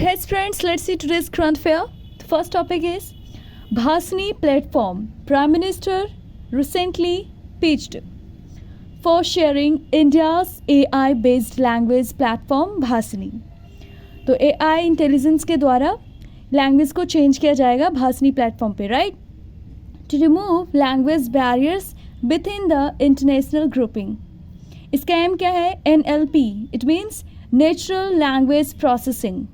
Hey friends, let's see today's current affair. The first topic is Bhasni platform. Prime Minister recently pitched for sharing India's AI-based language platform Bhasni. तो AI intelligence के द्वारा language को change किया जाएगा Bhashini platform पे, right, to remove language barriers with in the international grouping. इसका aim क्या है? NLP. It means natural language processing.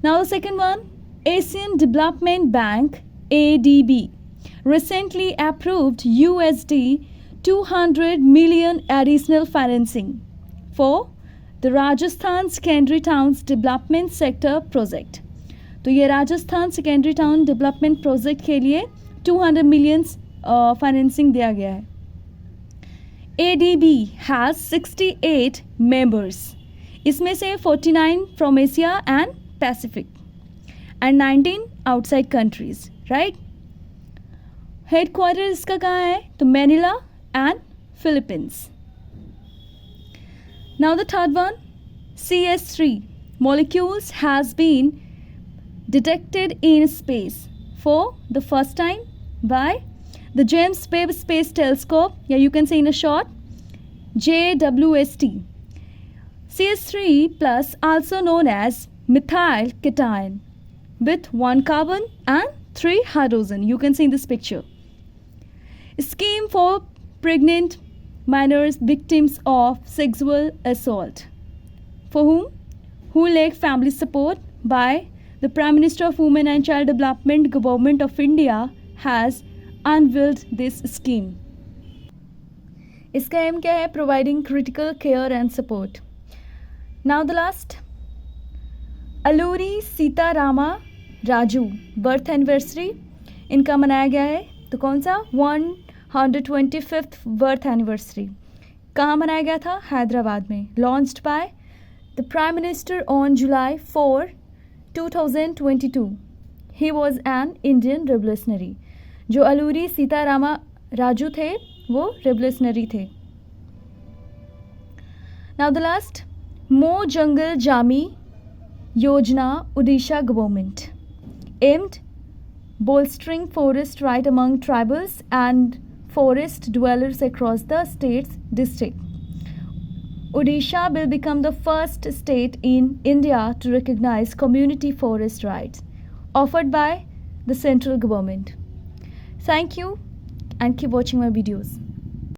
Now the second one, Asian Development Bank ADB recently approved USD 200 million additional financing for the Rajasthan Secondary Towns Development Sector Project. तो ये Rajasthan secondary town development project के लिए 200 millions financing दिया गया है. ADB has 68 members. इसमें से 49 from Asia and Pacific and 19 outside countries, right? Headquarters इसका कहाँ है? तो Manila and Philippines. Now the third one, CS3 molecules has been detected in space for the first time by the James Webb Space Telescope, yeah, you can say in a short, JWST. CS3 plus, also known as methyl cation with 1 carbon and 3 hydrogen, you can see in this picture. Scheme for pregnant minors victims of sexual assault, for who lack family support by the Prime Minister of Women and Child Development Government of India has unveiled this scheme. इसका aim क्या है? Providing critical care and support. Now the last, Alluri Sitarama Raju birth anniversary इनका मनाया गया है. तो कौन सा? 125th birth anniversary. कहाँ मनाया गया था? हैदराबाद में. Launched by the prime minister on July 4, 2022. He was an Indian revolutionary. जो अलूरी सीतारामा राजू थे वो रेवोल्यूशनरी थे. नाउ द लास्ट, मो जंगल Jami Yojana, Odisha government, aimed bolstering forest right among tribals and forest dwellers across the state's district. Odisha will become the first state in India to recognize community forest rights offered by the central government. Thank you and keep watching my videos.